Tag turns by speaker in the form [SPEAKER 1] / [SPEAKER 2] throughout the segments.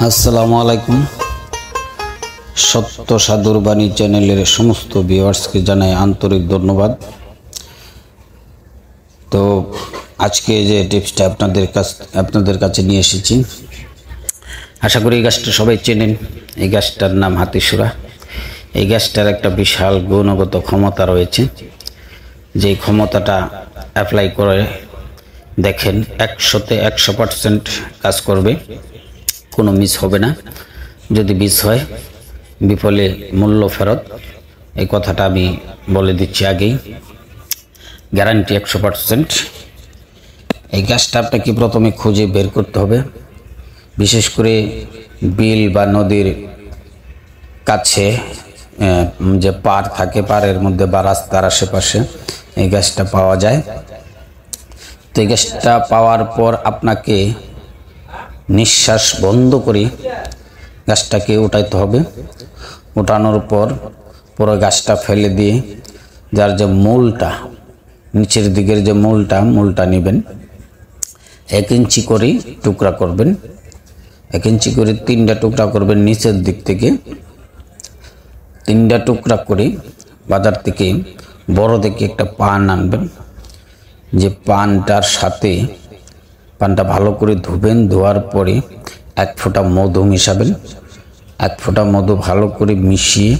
[SPEAKER 1] আসসালামু আলাইকুম। সত্য সাধুর বাণী চ্যানেলের সমস্ত ভিউয়ার্সকে জানাই আন্তরিক ধন্যবাদ। তো আজকে যে টিপসটা আপনাদের কাছে নিয়ে এসেছি, আশা করি এই গাছটা সবাই চেনেন। এই গাছটার নাম হাতিসুরা। এই গাছটার একটা বিশাল গুণগত ক্ষমতা রয়েছে, যে ক্ষমতাটা অ্যাপ্লাই করে দেখেন 100তে 100% কাজ করবে, কোনো মিস হবে না। যদি মিস হয় বিফলে মূল্য ফেরত, এই কথাটা আমি বলে দিচ্ছি আগেই, গ্যারান্টি 100%। এই গাছটা আপনাকে প্রথমে খুঁজে বের করতে হবে, বিশেষ করে বিল বা নদীর কাছে যে পাড় থাকে, পাড়ের মধ্যে বা রাস্তার আশেপাশে এই গাছটা পাওয়া যায়। তো এই গাছটা পাওয়ার পর আপনাকে নিঃশ্বাস বন্ধ করে গাছটাকে উঠাইতে হবে। উঠানোর পর পুরো গাছটা ফেলে দিয়ে যার যে মূলটা, নিচের দিকের যে মূলটা নেবেন, 1 ইঞ্চি করে টুকরা করবেন। 1 ইঞ্চি করে 3টা টুকরা করবেন নিচের দিক থেকে। 3টা টুকরা করে বাজার থেকে বড় দেখে একটা পান আনবেন। যে পানটার সাথে পানটা ভালো করে ধুবেন। ধোয়ার পরে 1 ফোঁটা মধু মিশাবেন। 1 ফোঁটা মধু ভালো করে মিশিয়ে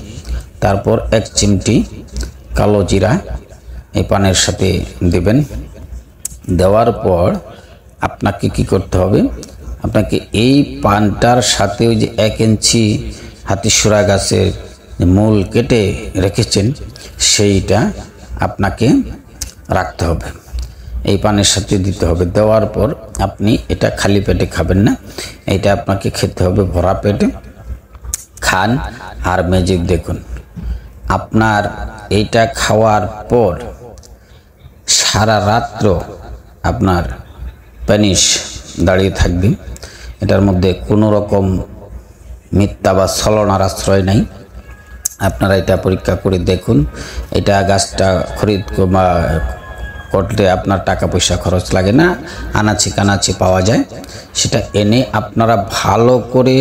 [SPEAKER 1] তারপর 1 চিমটি কালো জিরা এই পানের সাথে দেবেন। দেওয়ার পর আপনাকে কি করতে হবে, আপনাকে এই পানটার সাথে ওই যে 1 ইঞ্চি হাতিসুরা গাছের মূল কেটে রেখেছেন সেইটা আপনাকে রাখতে হবে, এই পানের সাথে দিতে হবে। দেওয়ার পর আপনি এটা খালি পেটে খাবেন না, এটা আপনাকে খেতে হবে ভরা পেটে। খান আর ম্যাজিক দেখুন। আপনার এইটা খাওয়ার পর সারা রাত্র আপনার প্যানিস দাঁড়িয়ে থাকবে। এটার মধ্যে কোনো রকম মিথ্যা বা ছলনার আশ্রয় নাই। আপনারা এটা পরীক্ষা করে দেখুন। এটা গাছটা খরিদ করতে আপনার টাকা পয়সা খরচ লাগে না, আনাচি কানাচি পাওয়া যায়। সেটা এনে আপনারা ভালো করে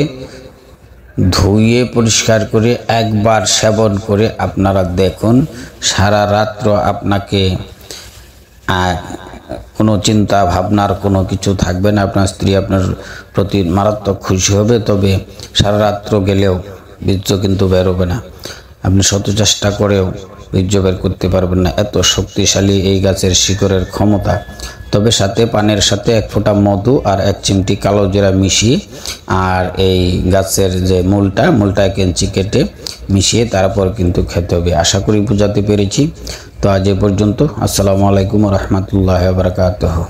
[SPEAKER 1] ধুয়ে পরিষ্কার করে একবার সেবন করে আপনারা দেখুন, সারা রাত্র আপনাকে কোনো চিন্তা ভাবনার কোনো কিছু থাকবে না। আপনার স্ত্রী আপনার প্রতি মারাত্মক খুশি হবে, তবে সারা রাত্র গেলেও বীর্য কিন্তু বেরোবে না। আপনি শত চেষ্টা করেও বীর্য বের করতে পারবেন না, এত শক্তিশালী এই গাছের শিকড়ের ক্ষমতা। তবে সাথে পানের সাথে 1 ফোঁটা মধু আর 1 চিমটি কালো জিরা মিশিয়ে আর এই গাছের যে মূলটা 1 ইঞ্চি কেটে মিশিয়ে তারপর কিন্তু খেতে হবে। আশা করি বোঝাতে পেরেছি। তো আজ এ পর্যন্ত। আসসালামু আলাইকুম ওয়া রাহমাতুল্লাহি ওয়া বারাকাতুহু।